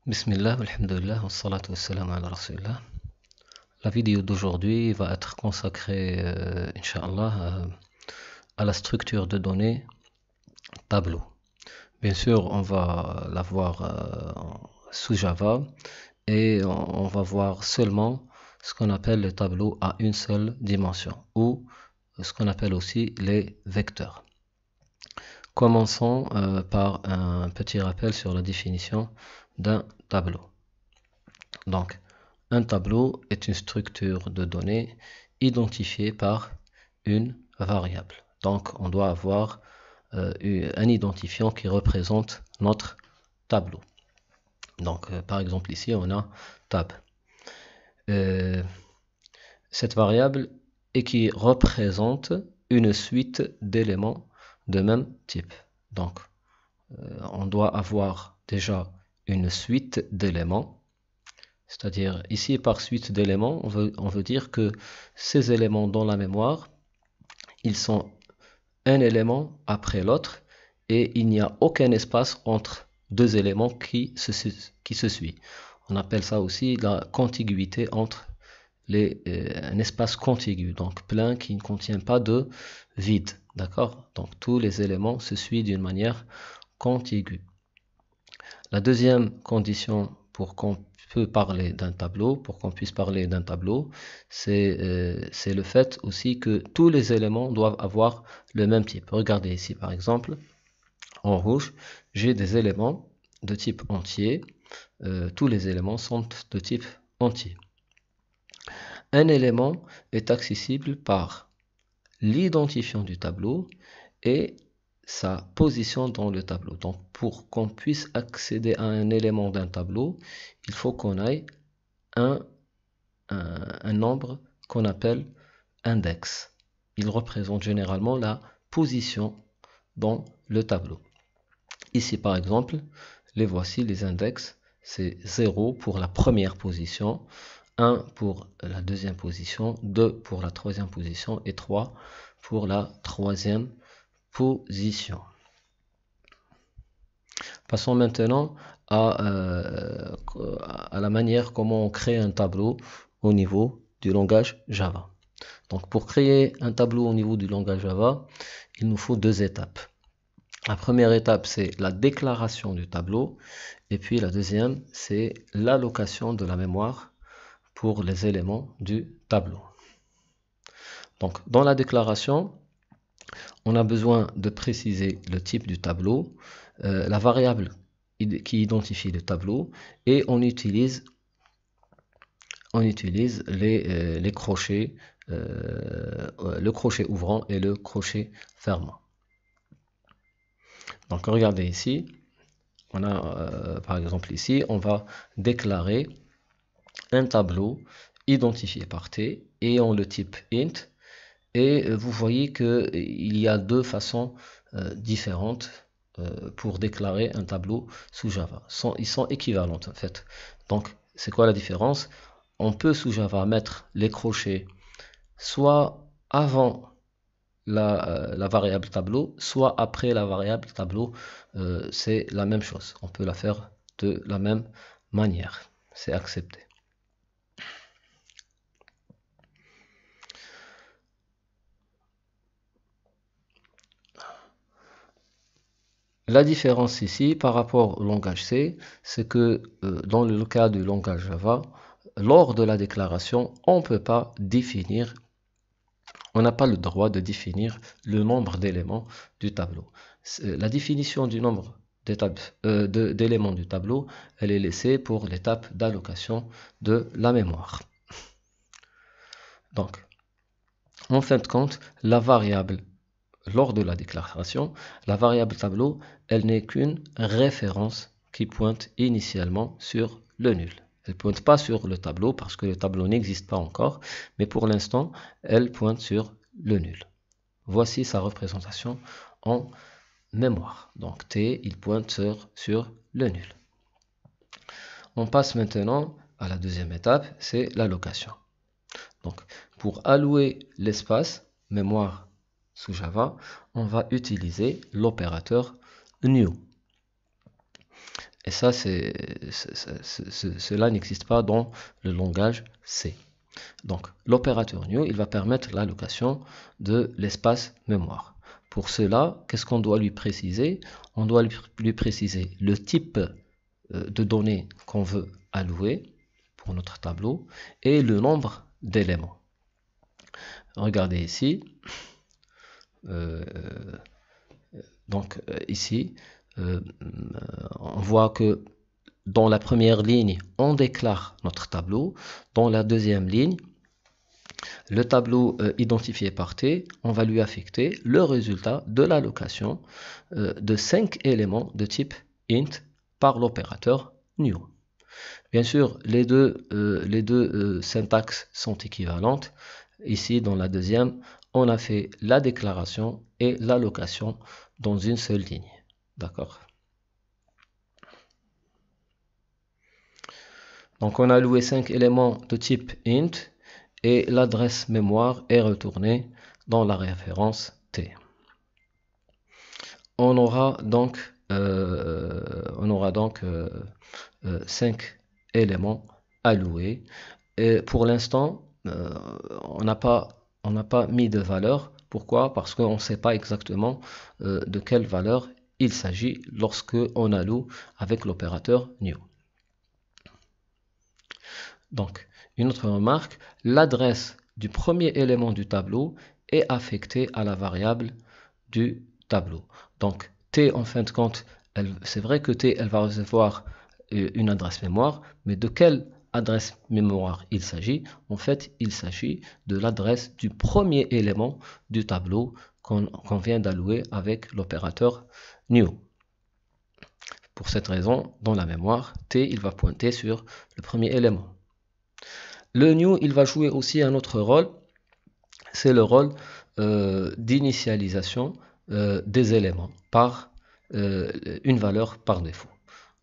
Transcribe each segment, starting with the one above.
Bismillah, alhamdulillah, wa salatu wa salam ala rasulillah. La vidéo d'aujourd'hui va être consacrée, Inch'Allah, à la structure de données tableau. Bien sûr, on va la voir sous Java et on va voir seulement ce qu'on appelle les tableaux à une seule dimension ou ce qu'on appelle aussi les vecteurs. Commençons par un petit rappel sur la définition d'un tableau. Donc, un tableau est une structure de données identifiée par une variable. Donc, on doit avoir un identifiant qui représente notre tableau. Donc, par exemple, ici, on a tab. Cette variable et qui représente une suite d'éléments de même type. Donc, on doit avoir déjà une suite d'éléments. C'est-à-dire, ici, par suite d'éléments, on veut dire que ces éléments dans la mémoire, ils sont un élément après l'autre et il n'y a aucun espace entre deux éléments qui se suivent. On appelle ça aussi la contiguïté entre un espace contigu, donc plein qui ne contient pas de vide. D'accord? Donc, tous les éléments se suivent d'une manière contiguë. La deuxième condition pour qu'on puisse parler d'un tableau, c'est le fait aussi que tous les éléments doivent avoir le même type. Regardez ici par exemple, en rouge, j'ai des éléments de type entier. Tous les éléments sont de type entier. Un élément est accessible par l'identifiant du tableau et sa position dans le tableau. Donc, pour qu'on puisse accéder à un élément d'un tableau, il faut qu'on ait un nombre qu'on appelle index. Il représente généralement la position dans le tableau. Ici, par exemple, les voici les index. C'est 0 pour la première position, 1 pour la deuxième position, 2 pour la troisième position et 3 pour la troisième position. Passons maintenant à la manière comment on crée un tableau au niveau du langage Java. Donc pour créer un tableau au niveau du langage Java, il nous faut deux étapes. La première étape, c'est la déclaration du tableau. Et puis la deuxième, c'est l'allocation de la mémoire pour les éléments du tableau. Donc dans la déclaration, on a besoin de préciser le type du tableau, la variable qui identifie le tableau, et on utilise les crochets, le crochet ouvrant et le crochet fermant. Donc regardez ici, on a par exemple ici, on va déclarer un tableau identifié par T ayant le type int. Et vous voyez qu'il y a deux façons différentes pour déclarer un tableau sous Java. Ils sont équivalents en fait. Donc, c'est quoi la différence? On peut sous Java mettre les crochets soit avant la variable tableau, soit après la variable tableau. C'est la même chose. On peut la faire de la même manière. C'est accepté. La différence ici par rapport au langage C, c'est que dans le cas du langage Java, lors de la déclaration, on ne peut pas définir, on n'a pas le droit de définir le nombre d'éléments du tableau. La définition du nombre d'éléments du tableau, elle est laissée pour l'étape d'allocation de la mémoire. Donc, en fin de compte, la variable lors de la déclaration, la variable tableau, elle n'est qu'une référence qui pointe initialement sur le nul. Elle ne pointe pas sur le tableau parce que le tableau n'existe pas encore, mais pour l'instant, elle pointe sur le nul. Voici sa représentation en mémoire. Donc T, il pointe sur le nul. On passe maintenant à la deuxième étape, c'est l'allocation. Donc pour allouer l'espace mémoire sous Java, on va utiliser l'opérateur new. Et ça, cela n'existe pas dans le langage C. Donc, l'opérateur new, il va permettre l'allocation de l'espace mémoire. Pour cela, qu'est-ce qu'on doit lui préciser? On doit lui préciser le type de données qu'on veut allouer pour notre tableau et le nombre d'éléments. Regardez ici. Ici, on voit que dans la première ligne, on déclare notre tableau. Dans la deuxième ligne, le tableau identifié par T, on va lui affecter le résultat de l'allocation de 5 éléments de type int par l'opérateur new. Bien sûr, les deux syntaxes sont équivalentes. Ici, dans la deuxième, on a fait la déclaration et l'allocation dans une seule ligne. D'accord? Donc, on a alloué 5 éléments de type int et l'adresse mémoire est retournée dans la référence T. On aura donc 5 éléments alloués. Et pour l'instant, on n'a pas mis de valeur. Pourquoi? Parce qu'on ne sait pas exactement de quelle valeur il s'agit lorsque on alloue avec l'opérateur new. Donc, une autre remarque, l'adresse du premier élément du tableau est affectée à la variable du tableau. Donc, T, en fin de compte, c'est vrai que T, elle va recevoir une adresse mémoire, mais de quelle adresse mémoire il s'agit? En fait, il s'agit de l'adresse du premier élément du tableau qu'on vient d'allouer avec l'opérateur new. Pour cette raison, dans la mémoire, T, il va pointer sur le premier élément. Le new, il va jouer aussi un autre rôle, c'est le rôle d'initialisation des éléments par une valeur par défaut.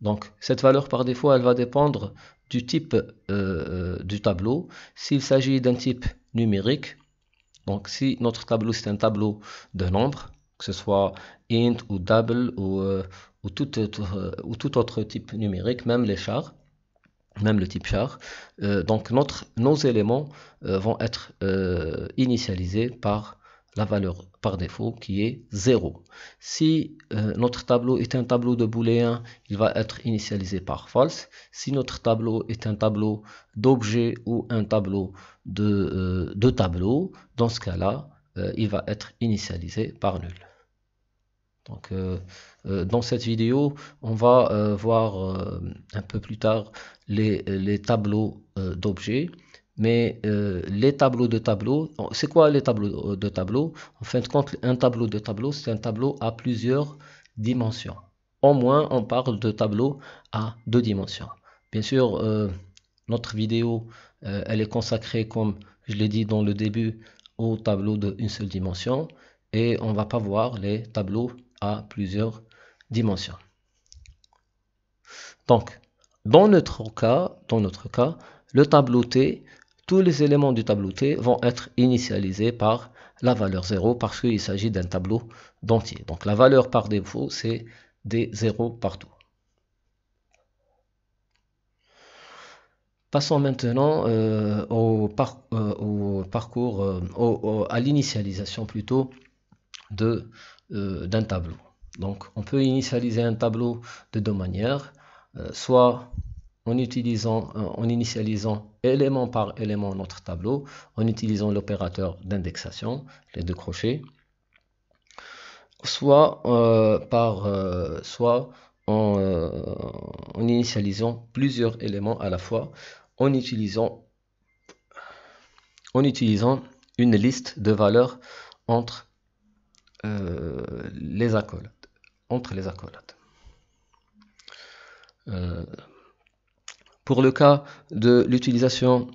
Donc, cette valeur par défaut, elle va dépendre du type du tableau. S'il s'agit d'un type numérique, donc si notre tableau c'est un tableau de nombres, que ce soit int ou double ou tout autre type numérique, même les chars, même le type char, donc nos éléments vont être initialisés par la valeur par défaut qui est 0. Si notre tableau est un tableau de booléen, il va être initialisé par false. Si notre tableau est un tableau d'objet ou un tableau de tableau, dans ce cas-là, il va être initialisé par nul. Donc, dans cette vidéo, on va voir un peu plus tard les tableaux d'objets. Mais les tableaux de tableaux, c'est quoi les tableaux de tableaux? En fin de compte, un tableau de tableau, c'est un tableau à plusieurs dimensions. Au moins, on parle de tableau à 2 dimensions. Bien sûr, notre vidéo, elle est consacrée, comme je l'ai dit dans le début, au tableau d'une seule dimension. Et on ne va pas voir les tableaux à plusieurs dimensions. Donc, dans notre cas, le tableau T, tous les éléments du tableau T vont être initialisés par la valeur 0 parce qu'il s'agit d'un tableau d'entier. Donc, la valeur par défaut, c'est des 0 partout. Passons maintenant à l'initialisation plutôt d'un tableau. Donc, on peut initialiser un tableau de 2 manières, soit en initialisant élément par élément notre tableau, en utilisant l'opérateur d'indexation, les 2 crochets, soit en initialisant plusieurs éléments à la fois, en utilisant une liste de valeurs entre les accolades. Pour le cas de l'utilisation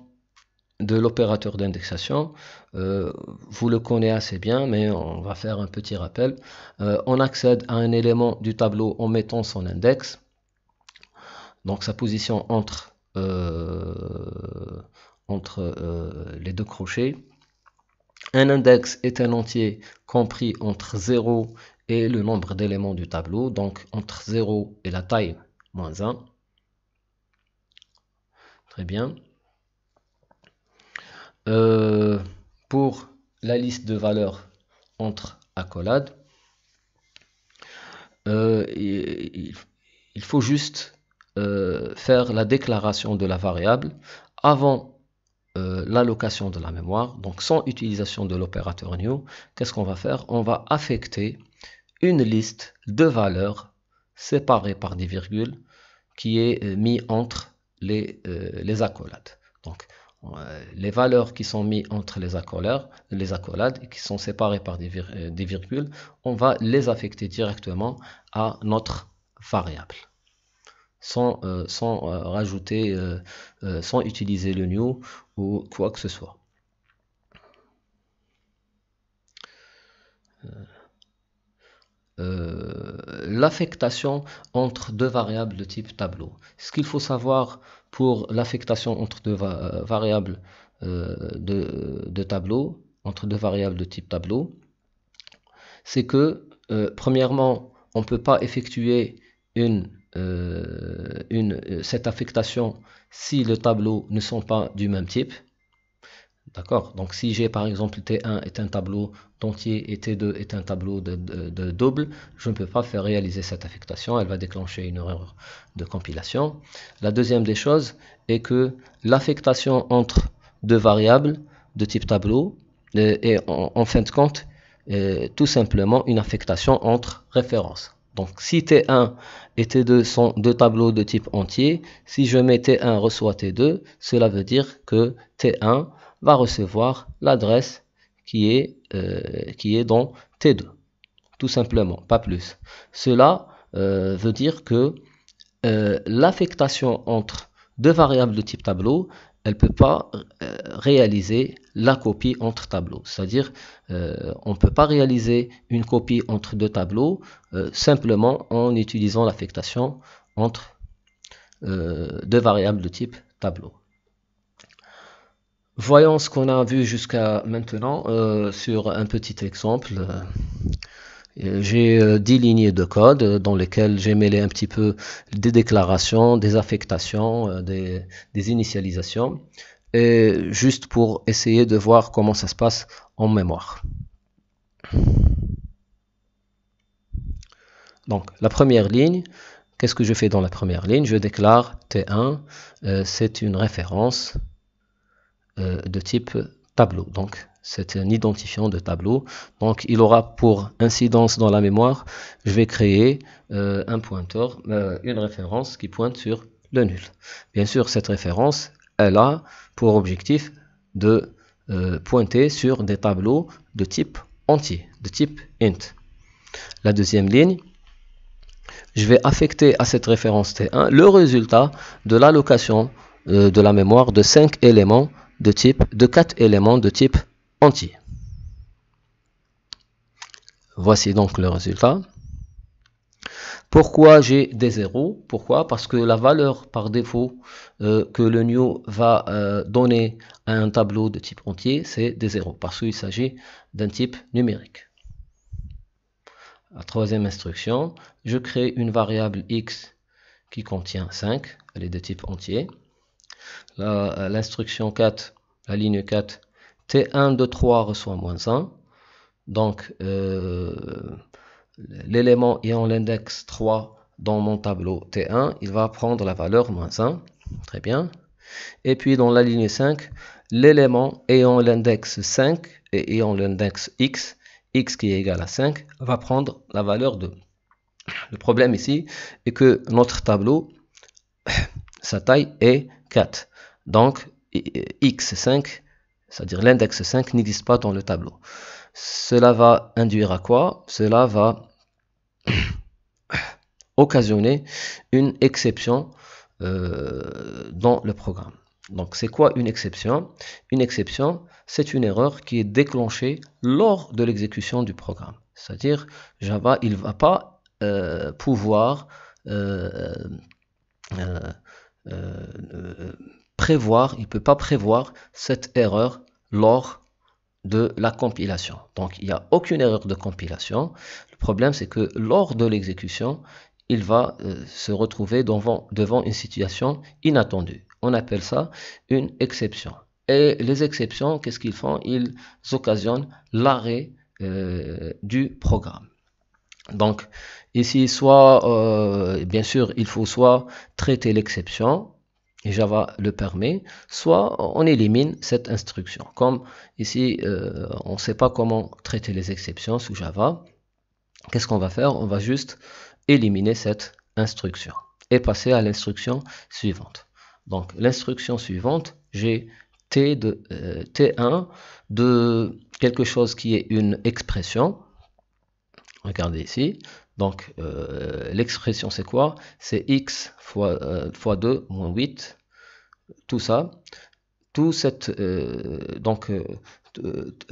de l'opérateur d'indexation, vous le connaissez assez bien, mais on va faire un petit rappel. On accède à un élément du tableau en mettant son index, donc sa position entre les 2 crochets. Un index est un entier compris entre 0 et le nombre d'éléments du tableau, donc entre 0 et la taille moins 1. Très bien. Pour la liste de valeurs entre accolades, il faut juste faire la déclaration de la variable avant l'allocation de la mémoire, donc sans utilisation de l'opérateur new. Qu'est-ce qu'on va faire? On va affecter une liste de valeurs séparées par des virgules qui est mis entre les accolades. Donc, les valeurs qui sont mises entre les accolades et qui sont séparées par des virgules, on va les affecter directement à notre variable sans rajouter, sans utiliser le new ou quoi que ce soit. L'affectation entre deux variables de type tableau. Ce qu'il faut savoir pour l'affectation entre deux variables de tableau, entre deux variables de type tableau, c'est que premièrement, on ne peut pas effectuer cette affectation si les tableaux ne sont pas du même type. D'accord? Donc si j'ai par exemple T1 est un tableau d'entier et T2 est un tableau de double, je ne peux pas faire réaliser cette affectation, elle va déclencher une erreur de compilation. La deuxième des choses est que l'affectation entre deux variables de type tableau est en fin de compte tout simplement une affectation entre références. Donc si T1 et T2 sont deux tableaux de type entier, si je mets T1 reçoit T2, cela veut dire que T1 va recevoir l'adresse qui est dans T2. Tout simplement, pas plus. Cela veut dire que l'affectation entre deux variables de type tableau, elle ne peut pas réaliser la copie entre tableaux. C'est-à-dire, on ne peut pas réaliser une copie entre deux tableaux simplement en utilisant l'affectation entre deux variables de type tableau. Voyons ce qu'on a vu jusqu'à maintenant sur un petit exemple. J'ai 10 lignées de code dans lesquelles j'ai mêlé un petit peu des déclarations, des affectations, des initialisations, et juste pour essayer de voir comment ça se passe en mémoire. Donc la première ligne, qu'est-ce que je fais dans la première ligne? Je déclare T1, c'est une référence de type tableau. Donc c'est un identifiant de tableau. Donc il aura pour incidence dans la mémoire, je vais créer un pointeur, une référence qui pointe sur le nul. Bien sûr, cette référence, elle a pour objectif de pointer sur des tableaux de type entier, de type int. La deuxième ligne, je vais affecter à cette référence T1 le résultat de l'allocation de la mémoire de 5 éléments de 4 éléments de type entier. Voici donc le résultat. Pourquoi j'ai des zéros? Pourquoi? Parce que la valeur par défaut que le new va donner à un tableau de type entier, c'est des zéros, parce qu'il s'agit d'un type numérique. La troisième instruction, je crée une variable x qui contient 5, elle est de type entier. L'instruction 4, la ligne 4, T1 de 3 reçoit moins 1. Donc, l'élément ayant l'index 3 dans mon tableau T1, il va prendre la valeur moins 1. Très bien. Et puis, dans la ligne 5, l'élément ayant l'index 5 et ayant l'index x qui est égal à 5, va prendre la valeur 2. Le problème ici est que notre tableau, sa taille est 4. Donc, x5, c'est-à-dire l'index 5, n'existe pas dans le tableau. Cela va induire à quoi? Cela va occasionner une exception dans le programme. Donc, c'est quoi une exception? Une exception, c'est une erreur qui est déclenchée lors de l'exécution du programme. C'est-à-dire, Java, il ne va pas pouvoir prévoir, il ne peut pas prévoir cette erreur lors de la compilation. Donc, il n'y a aucune erreur de compilation. Le problème, c'est que lors de l'exécution, il va se retrouver devant une situation inattendue. On appelle ça une exception. Et les exceptions, qu'est-ce qu'ils font? Ils occasionnent l'arrêt du programme. Donc, ici, bien sûr, il faut soit traiter l'exception, et Java le permet, soit on élimine cette instruction. Comme ici, on ne sait pas comment traiter les exceptions sous Java, qu'est-ce qu'on va faire? On va juste éliminer cette instruction et passer à l'instruction suivante. Donc, l'instruction suivante, j'ai T1 de quelque chose qui est une expression. Regardez ici. Donc, l'expression, c'est quoi? C'est x fois 2 moins 8. Tout ça.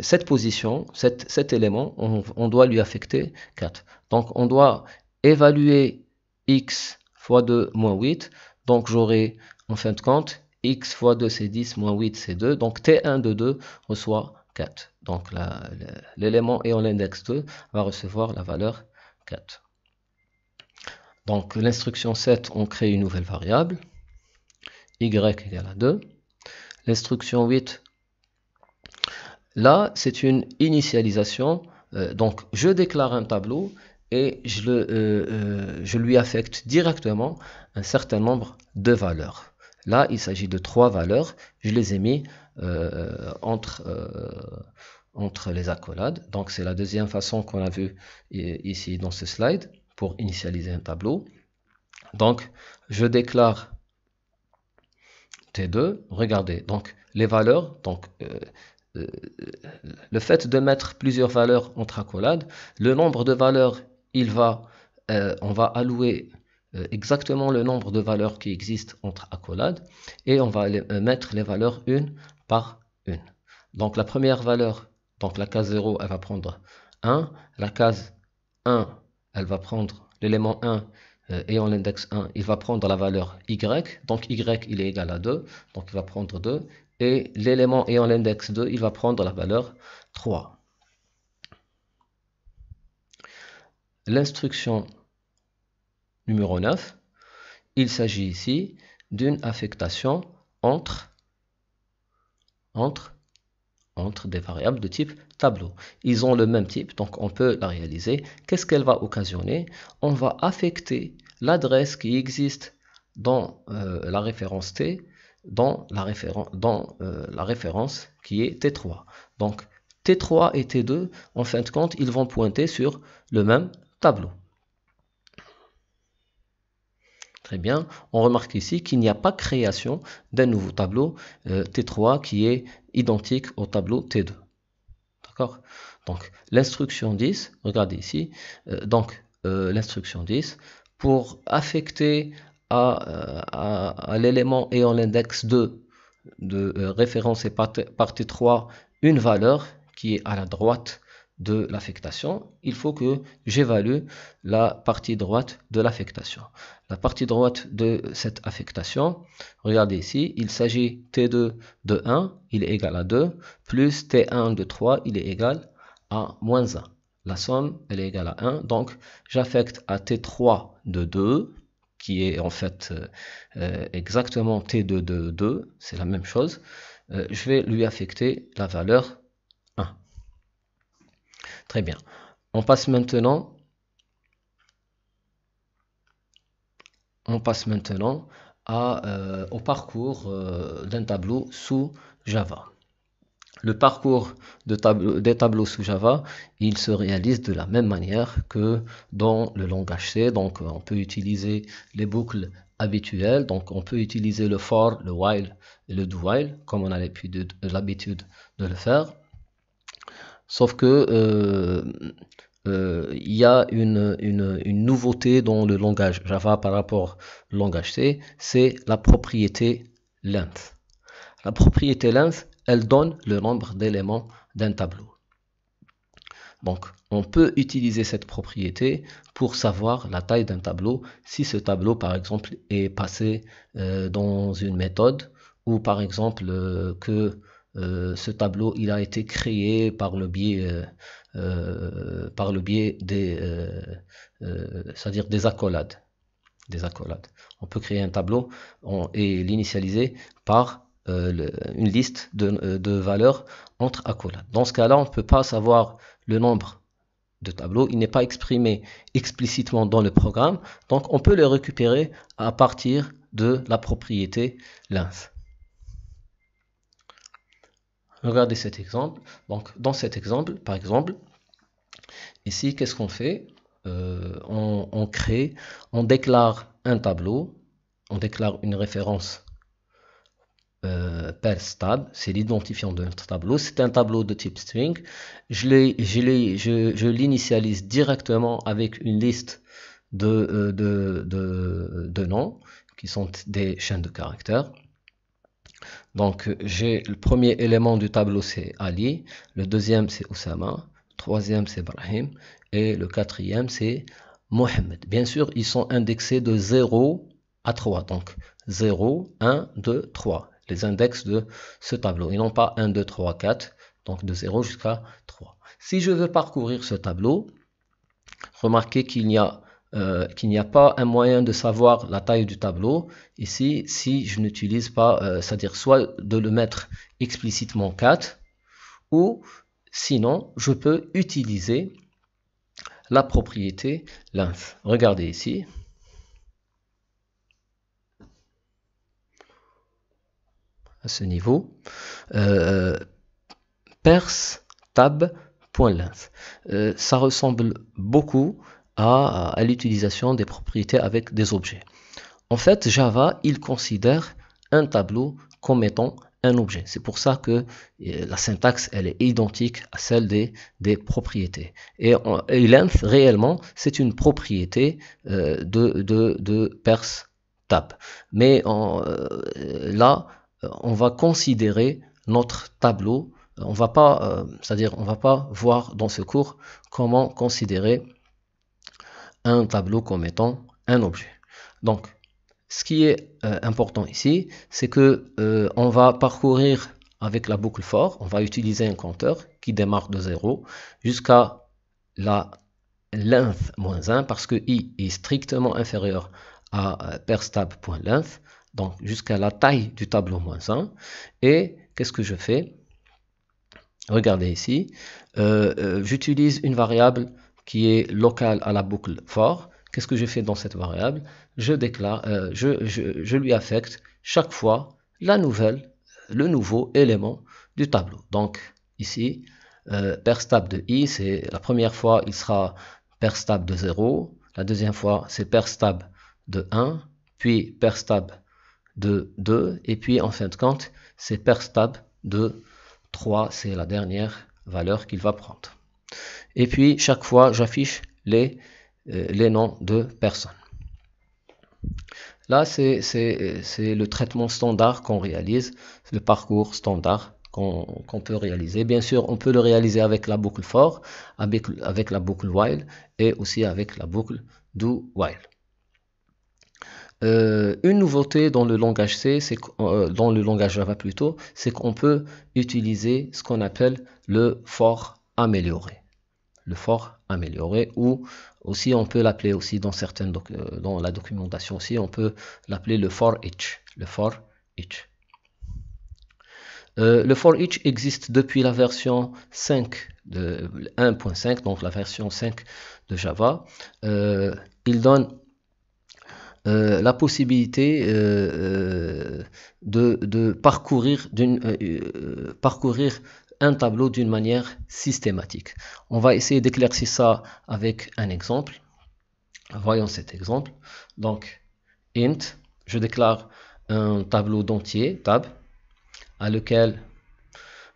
Cette position, cet élément, on doit lui affecter 4. Donc, on doit évaluer x fois 2 moins 8. Donc, j'aurai, en fin de compte, x fois 2, c'est 10, moins 8, c'est 2. Donc, T1 de 2 reçoit 4. Donc, l'élément ayant l'index 2 va recevoir la valeur 4. Donc, l'instruction 7, on crée une nouvelle variable, y égale à 2. L'instruction 8, là, c'est une initialisation. Donc, je déclare un tableau et je lui affecte directement un certain nombre de valeurs. Là, il s'agit de 3 valeurs. Je les ai mis entre les accolades. Donc, c'est la deuxième façon qu'on a vu ici dans ce slide pour initialiser un tableau. Donc, je déclare T2. Regardez, donc les valeurs, le fait de mettre plusieurs valeurs entre accolades, le nombre de valeurs, on va allouer exactement le nombre de valeurs qui existent entre accolades et on va mettre les valeurs une par une. Donc la première valeur, donc la case 0, elle va prendre 1. La case 1, elle va prendre l'élément 1 ayant l'index 1, il va prendre la valeur y. Donc y, il est égal à 2. Donc il va prendre 2. Et l'élément ayant l'index 2, il va prendre la valeur 3. L'instruction numéro 9, il s'agit ici d'une affectation entre des variables de type tableau. Ils ont le même type, donc on peut la réaliser. Qu'est-ce qu'elle va occasionner? On va affecter l'adresse qui existe dans la référence T, dans la référence qui est T3. Donc T3 et T2, en fin de compte, ils vont pointer sur le même tableau. Très bien, on remarque ici qu'il n'y a pas création d'un nouveau tableau T3 qui est identique au tableau T2. D'accord? Donc l'instruction 10, regardez ici, l'instruction 10, pour affecter à l'élément ayant l'index 2 de référence et par T3 une valeur qui est à la droite de l'affectation, il faut que j'évalue la partie droite de l'affectation. La partie droite de cette affectation, regardez ici, il s'agit T2 de 1, il est égal à 2, plus T1 de 3, il est égal à moins 1. La somme, elle est égale à 1, donc j'affecte à T3 de 2, qui est en fait exactement T2 de 2, c'est la même chose. Je vais lui affecter la valeur 1. Très bien. On passe maintenant au parcours d'un tableau sous Java. Le parcours des tableaux sous Java, il se réalise de la même manière que dans le langage C. Donc, on peut utiliser les boucles habituelles. Donc, on peut utiliser le for, le while et le do while, comme on a l'habitude de le faire. Sauf que il y a une nouveauté dans le langage Java par rapport au langage C, c'est la propriété length. La propriété length, elle donne le nombre d'éléments d'un tableau. Donc, on peut utiliser cette propriété pour savoir la taille d'un tableau, si ce tableau, par exemple, est passé dans une méthode, ou par exemple que ce tableau il a été créé par le biais c'est-à-dire des accolades. des accolades. On peut créer un tableau et l'initialiser par une liste de valeurs entre accolades. Dans ce cas-là, on ne peut pas savoir le nombre de tableaux. Il n'est pas exprimé explicitement dans le programme. Donc, on peut le récupérer à partir de la propriété length. Regardez cet exemple. Donc, dans cet exemple, par exemple, ici, qu'est-ce qu'on fait? On déclare un tableau, on déclare une référence perstab, c'est l'identifiant de notre tableau. C'est un tableau de type string. Je l'initialise directement avec une liste de noms qui sont des chaînes de caractères. Donc, j'ai le premier élément du tableau, c'est Ali. Le deuxième, c'est Oussama. Le troisième, c'est Brahim. Et le quatrième, c'est Mohamed. Bien sûr, ils sont indexés de 0 à 3. Donc, 0, 1, 2, 3. Les index de ce tableau. Et non pas 1, 2, 3, 4. Donc, de 0 jusqu'à 3. Si je veux parcourir ce tableau, remarquez qu'il n'y a pas un moyen de savoir la taille du tableau. Ici, si je n'utilise pas, c'est-à-dire soit de le mettre explicitement 4, ou sinon, je peux utiliser la propriété length. Regardez ici. À ce niveau, pers tab.length. Ça ressemble beaucoup à l'utilisation des propriétés avec des objets. En fait, Java, il considère un tableau comme étant un objet. C'est pour ça que la syntaxe, elle est identique à celle des propriétés. Et length, réellement, c'est une propriété de pers tab. Mais là, on va considérer notre tableau. On va pas, c'est-à-dire, on va pas voir dans ce cours comment considérer un tableau comme étant un objet. Donc, ce qui est important ici, c'est que on va parcourir avec la boucle for, on va utiliser un compteur qui démarre de 0 jusqu'à la length moins 1 parce que i est strictement inférieur à perstab.length, donc jusqu'à la taille du tableau moins 1. Et qu'est-ce que je fais? Regardez ici, j'utilise une variable qui est locale à la boucle for. Qu'est-ce que je fais dans cette variable? Je déclare, je lui affecte chaque fois le nouveau élément du tableau. Donc ici, perstab de i, c'est la première fois, il sera perstab de 0. La deuxième fois, c'est perstab de 1, puis perstab de 2, et puis en fin de compte, c'est perstab de 3, c'est la dernière valeur qu'il va prendre. Et puis, chaque fois, j'affiche les noms de personnes. Là, c'est le traitement standard qu'on réalise, le parcours standard qu'on peut réaliser. Bien sûr, on peut le réaliser avec la boucle for, avec la boucle while et aussi avec la boucle do while. Une nouveauté dans le langage C, dans le langage Java plutôt, c'est qu'on peut utiliser ce qu'on appelle le for amélioré. Le for amélioré, ou aussi on peut l'appeler aussi dans certaines dans la documentation aussi, on peut l'appeler le for each. Le for each. Le for each existe depuis la version 5 de 1.5, donc la version 5 de Java. Il donne la possibilité de parcourir un tableau d'une manière systématique. On va essayer d'éclaircir ça avec un exemple. Voyons cet exemple. Donc, int, je déclare un tableau d'entier, tab, à lequel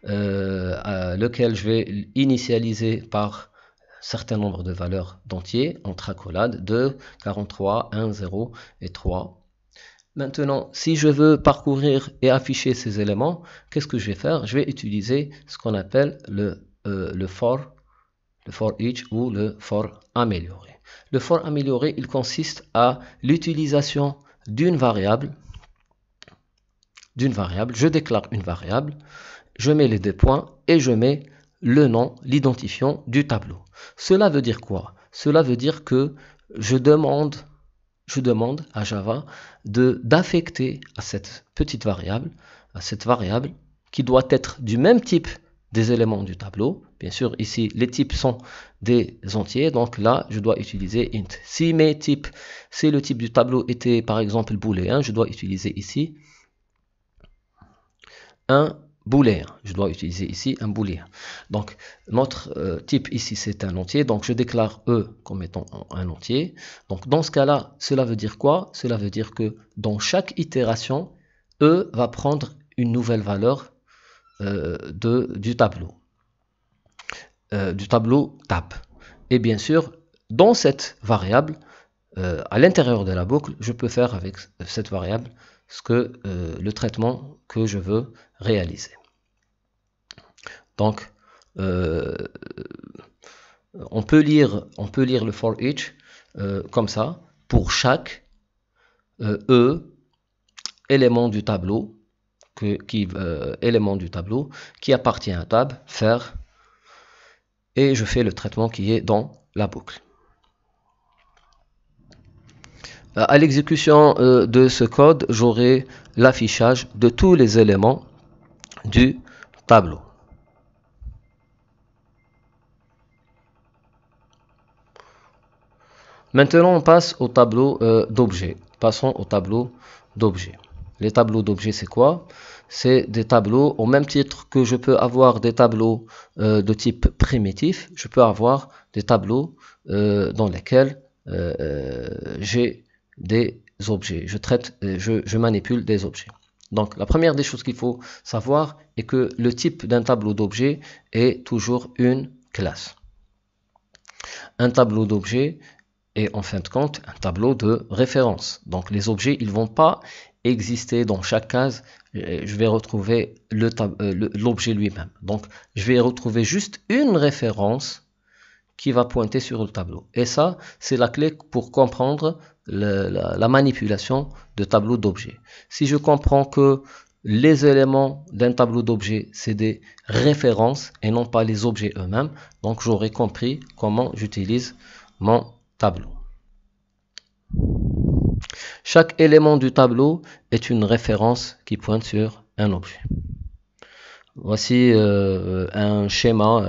je vais initialiser par certain nombre de valeurs d'entiers entre accolades 2, 43, 1, 0 et 3. Maintenant, si je veux parcourir et afficher ces éléments, qu'est-ce que je vais faire? Je vais utiliser ce qu'on appelle le for each ou le for amélioré. Le for amélioré, il consiste à l'utilisation d'une variable. Je déclare une variable, je mets les deux points et je mets le nom, l'identifiant du tableau. Cela veut dire quoi? Cela veut dire que je demande je demande à Java d'affecter à cette petite variable, qui doit être du même type des éléments du tableau. Bien sûr, ici, les types sont des entiers, donc là, je dois utiliser int. Si le type du tableau était par exemple booléen, je dois utiliser ici un booléen. Je dois utiliser ici un booléen. Donc, notre type ici, c'est un entier. Donc, je déclare E comme étant un entier. Donc, dans ce cas-là, cela veut dire quoi? Cela veut dire que dans chaque itération, E va prendre une nouvelle valeur du tableau tab. Et bien sûr, dans cette variable, à l'intérieur de la boucle, je peux faire avec cette variable le traitement que je veux réaliser. Donc, on peut lire le for each comme ça pour chaque élément du tableau qui appartient à tab, faire, et je fais le traitement qui est dans la boucle. À l'exécution de ce code, j'aurai l'affichage de tous les éléments du tableau. Maintenant, on passe au tableau d'objets. Passons au tableau d'objets. Les tableaux d'objets, c'est quoi? C'est des tableaux, au même titre que je peux avoir des tableaux de type primitif, je peux avoir des tableaux dans lesquels j'ai des objets. Je manipule des objets. Donc, la première des choses qu'il faut savoir est que le type d'un tableau d'objet est toujours une classe. Un tableau d'objet est en fin de compte un tableau de référence. Donc, les objets, ils ne vont pas exister dans chaque case. Je vais retrouver l'objet lui-même. Donc, je vais retrouver juste une référence qui va pointer sur le tableau. Et ça, c'est la clé pour comprendre la manipulation de tableau d'objets. Si je comprends que les éléments d'un tableau d'objets, c'est des références et non pas les objets eux-mêmes, donc j'aurai compris comment j'utilise mon tableau. Chaque élément du tableau est une référence qui pointe sur un objet. Voici un schéma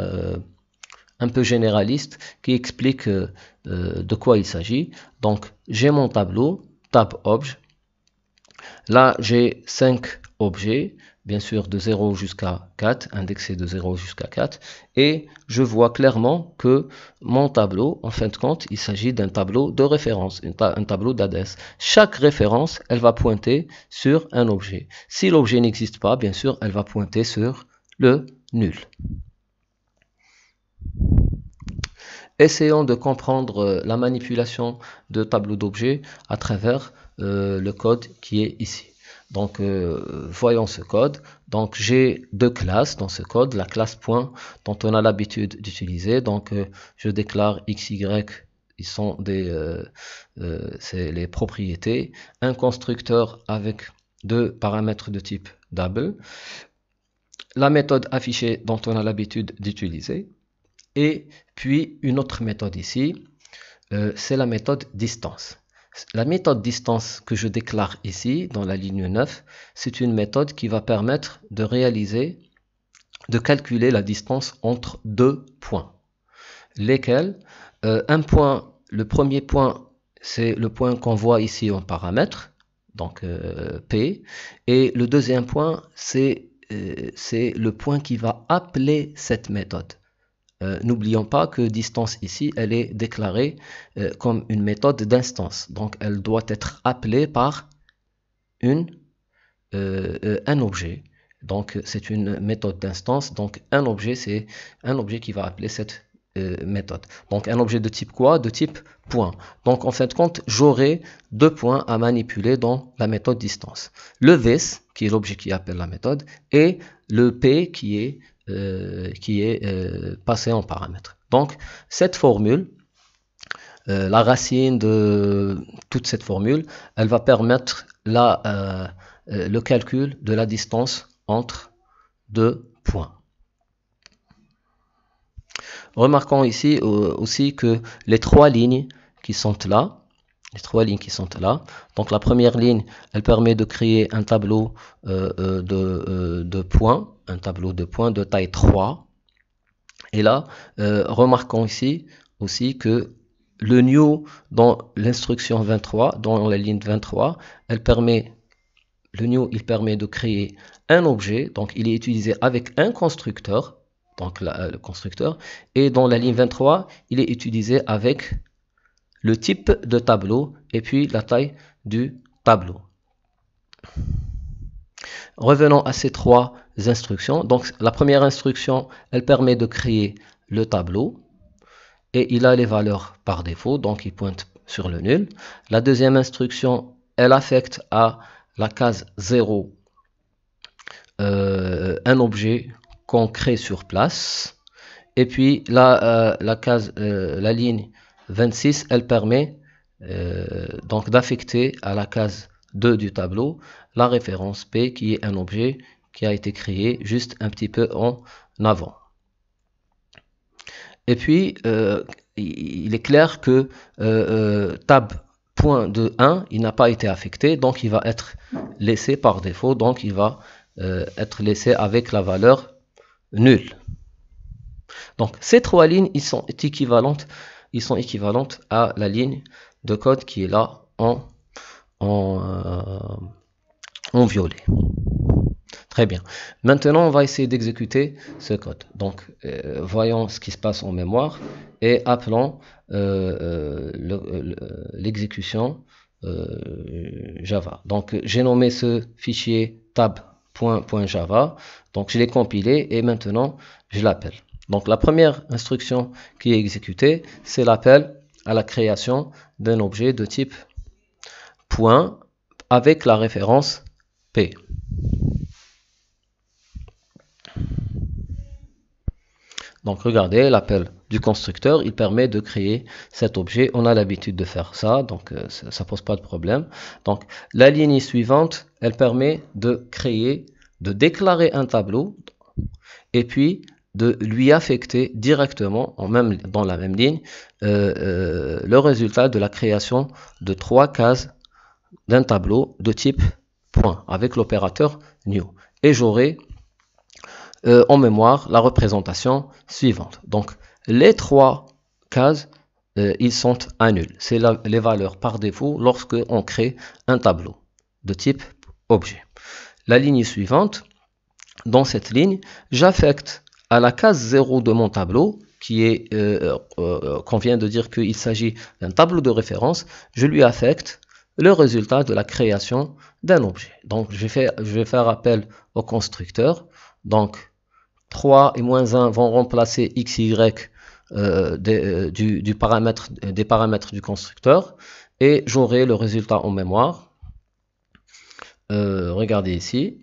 un peu généraliste qui explique de quoi il s'agit. Donc, j'ai mon tableau, tab obj. Là, j'ai 5 objets, bien sûr de 0 jusqu'à 4, indexés de 0 jusqu'à 4. Et je vois clairement que mon tableau, en fin de compte, il s'agit d'un tableau de référence, un tableau d'adresse. Chaque référence, elle va pointer sur un objet. Si l'objet n'existe pas, bien sûr, elle va pointer sur le nul. Essayons de comprendre la manipulation de tableau d'objets à travers le code qui est ici. Donc, voyons ce code. Donc, j'ai deux classes dans ce code. La classe point dont on a l'habitude d'utiliser. Donc, je déclare x, y, ils sont c'est les propriétés. Un constructeur avec deux paramètres de type double. La méthode affichée dont on a l'habitude d'utiliser. Et puis une autre méthode ici, c'est la méthode distance. La méthode distance que je déclare ici dans la ligne 9, c'est une méthode qui va permettre de calculer la distance entre deux points. Lesquels le premier point, c'est le point qu'on voit ici en paramètre, donc P, et le deuxième point, c'est le point qui va appeler cette méthode. N'oublions pas que distance ici, elle est déclarée comme une méthode d'instance. Donc, elle doit être appelée par un objet. Donc, c'est une méthode d'instance. Donc, un objet, c'est un objet qui va appeler cette méthode. Donc, un objet de type quoi? De type point. Donc, en fin de compte, j'aurai deux points à manipuler dans la méthode distance. Le this, qui est l'objet qui appelle la méthode, et le p, qui est passé en paramètre. Donc, cette formule, la racine de toute cette formule, elle va permettre le calcul de la distance entre deux points. Remarquons ici aussi que les trois lignes qui sont là, les 3 lignes qui sont là. Donc la première ligne, elle permet de créer un tableau de points, un tableau de points de taille 3. Et là, remarquons ici aussi que le new dans l'instruction 23, dans la ligne 23, le new, il permet de créer un objet, donc il est utilisé avec un constructeur, donc le constructeur, et dans la ligne 23, il est utilisé avec le type de tableau et puis la taille du tableau. Revenons à ces 3 instructions. Donc la première instruction, elle permet de créer le tableau et il a les valeurs par défaut, donc il pointe sur le nul. La deuxième instruction, elle affecte à la case 0 un objet qu'on crée sur place. Et puis la ligne 26, elle permet donc d'affecter à la case 2 du tableau la référence P qui est un objet qui a été créé juste un petit peu en avant. Et puis il est clair que tab.de1 il n'a pas été affecté, donc il va être laissé par défaut, donc il va être laissé avec la valeur nulle. Donc ces 3 lignes ils sont équivalentes à la ligne de code qui est là en violet. Très bien. Maintenant, on va essayer d'exécuter ce code. Donc, voyons ce qui se passe en mémoire et appelons l'exécution Java. Donc, j'ai nommé ce fichier tab.java. Donc, je l'ai compilé et maintenant, je l'appelle. Donc, la première instruction qui est exécutée, c'est l'appel à la création d'un objet de type point avec la référence P. Donc regardez, l'appel du constructeur, il permet de créer cet objet. On a l'habitude de faire ça, donc ça pose pas de problème. Donc la ligne suivante, elle permet de créer, de déclarer un tableau et puis de lui affecter directement, dans la même ligne, le résultat de la création de 3 cases d'un tableau de type point avec l'opérateur new. Et j'aurai en mémoire la représentation suivante. Donc les 3 cases, ils sont à nul. C'est les valeurs par défaut lorsque on crée un tableau de type objet. La ligne suivante, dans cette ligne, j'affecte à la case 0 de mon tableau, qui est qu'on vient de dire qu'il s'agit d'un tableau de référence, je lui affecte le résultat de la création d'un objet. Donc je vais faire appel au constructeur. Donc 3 et moins 1 vont remplacer x, y des paramètres du constructeur et j'aurai le résultat en mémoire. Regardez ici.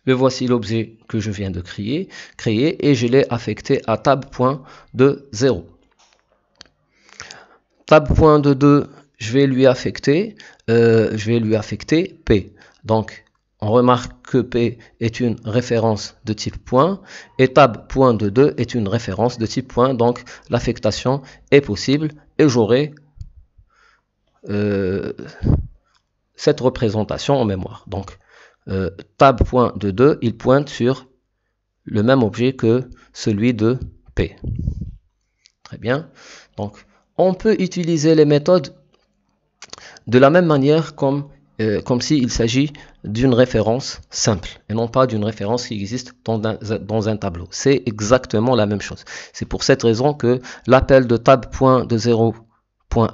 Le voici l'objet que je viens de créer et je l'ai affecté à tab.de0. Tab.de2, je vais lui affecter P. Donc on remarque que P est une référence de type point et tab.de2 est une référence de type point. Donc l'affectation est possible et j'aurai cette représentation en mémoire. Donc tab.de2, il pointe sur le même objet que celui de P. Très bien. Donc on peut utiliser les méthodes de la même manière comme s'il s'agit d'une référence simple et non pas d'une référence qui existe dans un tableau. C'est exactement la même chose. C'est pour cette raison que l'appel de tab.de0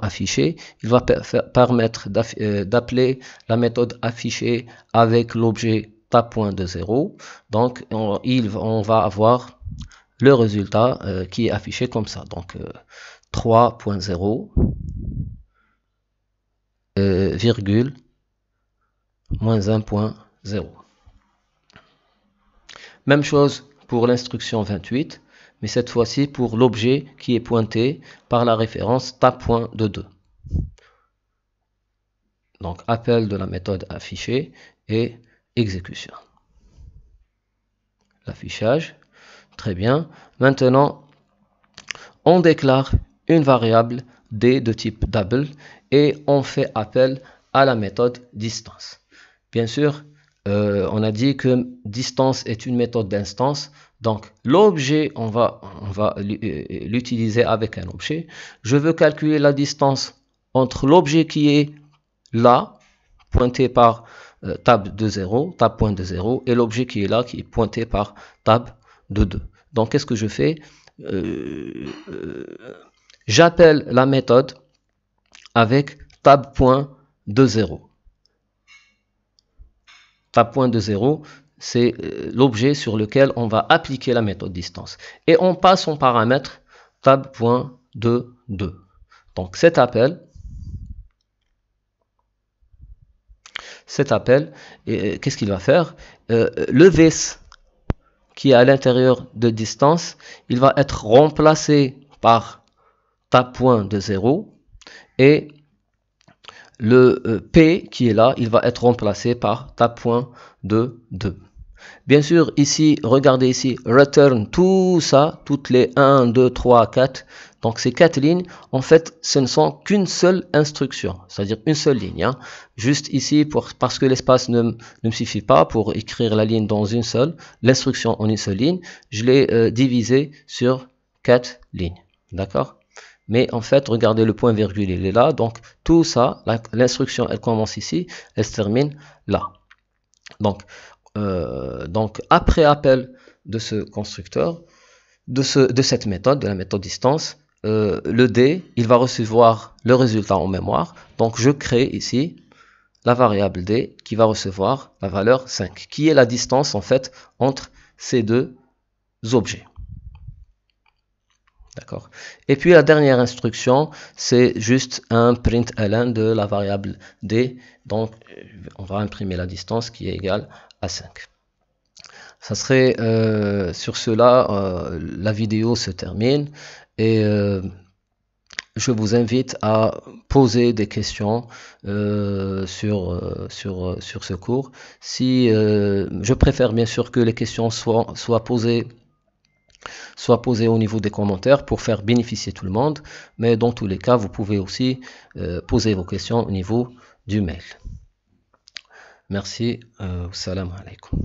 affiché, il va permettre d'appeler la méthode affichée avec l'objet tab.de0. Donc on va avoir le résultat qui est affiché comme ça. Donc 3.0 virgule moins 1.0. Même chose pour l'instruction 28, mais cette fois-ci pour l'objet qui est pointé par la référence tab.de2. Donc appel de la méthode affichée et exécution. L'affichage, très bien. Maintenant, on déclare une variable D de type double et on fait appel à la méthode distance. Bien sûr, on a dit que distance est une méthode d'instance. Donc, l'objet, on va l'utiliser avec un objet. Je veux calculer la distance entre l'objet qui est là, pointé par tab de 0, tab point de 0, et l'objet qui est là, qui est pointé par tab de 2. Donc, qu'est-ce que je fais? J'appelle la méthode avec tab point de 0. Tab point de 0, c'est l'objet sur lequel on va appliquer la méthode distance. Et on passe en paramètre tab point de 2. Donc cet appel, qu'est-ce qu'il va faire? Le ves qui est à l'intérieur de distance, il va être remplacé par tab point de 0 et le P qui est là, il va être remplacé par tab point de 2. Bien sûr, ici, regardez ici, return, tout ça, toutes les 1, 2, 3, 4. Donc ces 4 lignes, en fait, ce ne sont qu'une seule instruction, c'est-à-dire une seule ligne. Hein. Juste ici, parce que l'espace ne me suffit pas pour écrire la ligne dans une seule, l'instruction en une seule ligne, je l'ai divisé sur 4 lignes. D'accord? Mais en fait, regardez le point virgule, il est là. Donc, tout ça, l'instruction, elle commence ici, elle se termine là. Donc après appel de ce constructeur, de cette méthode, de la méthode distance, le D, il va recevoir le résultat en mémoire. Donc, je crée ici la variable D qui va recevoir la valeur 5, qui est la distance, en fait, entre ces deux objets. D'accord. Et puis la dernière instruction, c'est juste un println de la variable D. Donc, on va imprimer la distance qui est égale à 5. Ça serait sur cela, la vidéo se termine et je vous invite à poser des questions sur ce cours. Si je préfère bien sûr que les questions soient posées au niveau des commentaires pour faire bénéficier tout le monde, mais dans tous les cas, vous pouvez aussi poser vos questions au niveau du mail. Merci, salam alaikum.